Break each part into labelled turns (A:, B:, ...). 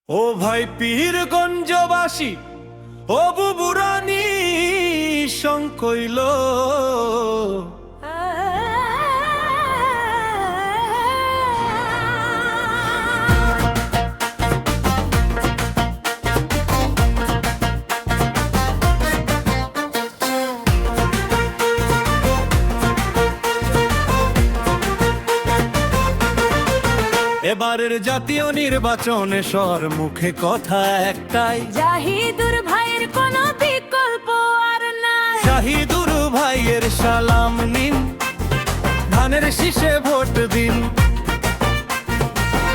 A: ও ভাই পীরগঞ্জবাসী, ও বুবুরানি শঙ্কইল, এবারের জাতীয় নির্বাচনে সর মুখে কথা একটাই,
B: জাহিদুর ভাইয়ের কোনো বিকল্প আর নাই।
A: জাহিদুর ভাইয়ের সালাম নিন, ধানের শীষে ভোট দিন।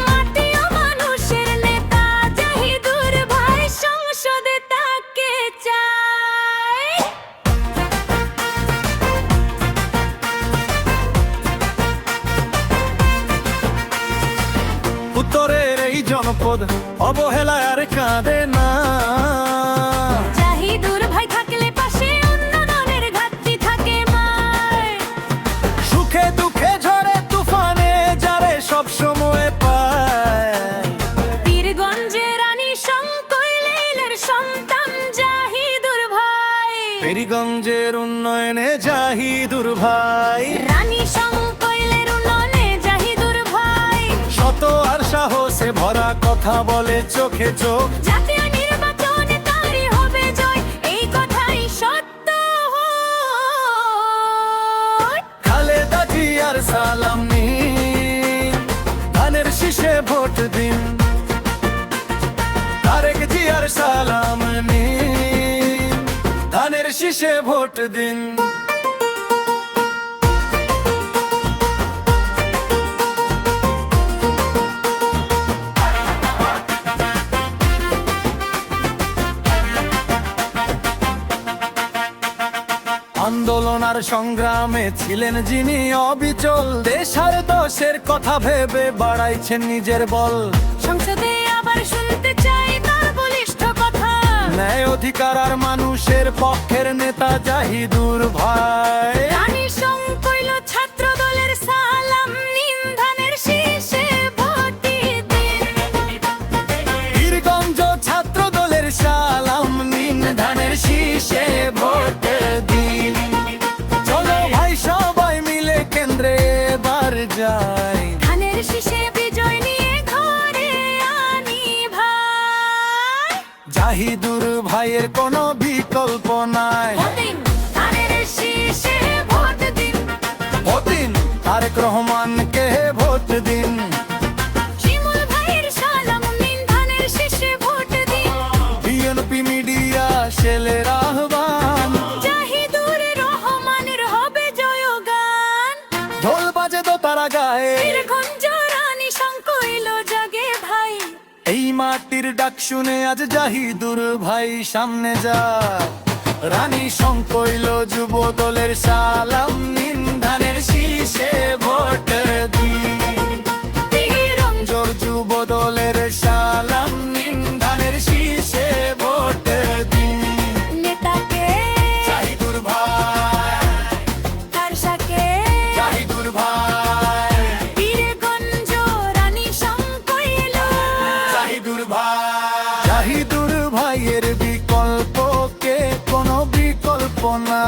B: মাটি ও মানুষের নেতা জাহিদুর ভাই, সংসদে তাকে চাই।
A: উত্তরের এই জনপদ অবহেলায় আর কাঁদে না,
B: জাহিদুর ভাই থাকলে পাশে উন্নয়নের ঘাটতি থাকে মায়।
A: সুখে দুঃখে ঝড়ে তুফানে যারে সব সময় পায়।
B: পীরগঞ্জের রানী শঙ্কইলের সন্তান জাহিদুর ভাই,
A: পীরগঞ্জের উন্নয়নে জাহিদুর ভাই,
B: রানী শঙ্কইলের উন্নয়নে জাহিদুর ভাই।
A: শত আর সাহসে ভরা কথা বলে চোখে চোখ,
B: জাতীয় নির্বাচনে তারই হবে জয়, এই কথাই সত্য।
A: খালেদা জিয়ার সালাম নিন, ধানের শীষে ভোট দিন। তারেক জিয়ার সালাম নিন, ধানের শীষে ভোট দিন। আন্দোলন আর সংগ্রামে ছিলেন যিনি অবিচল, দেশ আর দশের কথা ভেবে বাড়াইছেন নিজের বল।
B: সংসদে আবার শুনতে চাই তার বলিষ্ঠ কথা,
A: ন্যায় অধিকার আর মানুষের পক্ষের নেতা জাহিদুর ভাই।
B: রানী শঙ্কইল ছাত্র দলের সালাম নিন, ধানের শীষে ভোট দিন।
A: পীরগঞ্জ ছাত্র দলের সালাম নিন, ধানের শীষে ভোট দিন। চলো ভাই সবাই মিলে কেন্দ্রে এবার যাই,
B: ধানের শীষে বিজয় নিয়ে ঘরে আনি ভাই।
A: জাহিদুর ভাইয়ের কোনো বিকল্প নাই।
B: ভোট দিন, ধানের শীষে ভোট দিন।
A: ভোট দিন, তারেক রহমানকে ভোট দিন।
B: শিমুল ভাইয়ের সালাম নিন, ধানের শীষে ভোট দিন।
A: বিএনপি মিডিয়া সেলের আহ্বান,
B: জাহিদুর রহমানের হবে জয়গান।
A: ঢোল বাজে তো তারা গায়ে,
B: পীরগঞ্জ রানী শঙ্কইল জাগে ভাই,
A: এই মাটির ডাক শুনে আজ জাহিদুর ভাই সামনে যায়। রানী শঙ্কইল যুব দলের সালাম নিন, ধানের শীষে ভোট দিন। পীরগঞ্জর যুব দলের সালাম নিন, ধানের শীষে ভোট দিন।
B: নেতাকে
A: জাহিদুর ভাই,
B: তার সাকে
A: জাহিদুর ভাই,
B: পীরগঞ্জ রানী শঙ্কইল।
A: জাহিদুর ভাই। জাহিদুর ভাইয়ের বিকল্প কে কোনো বিকল্প না।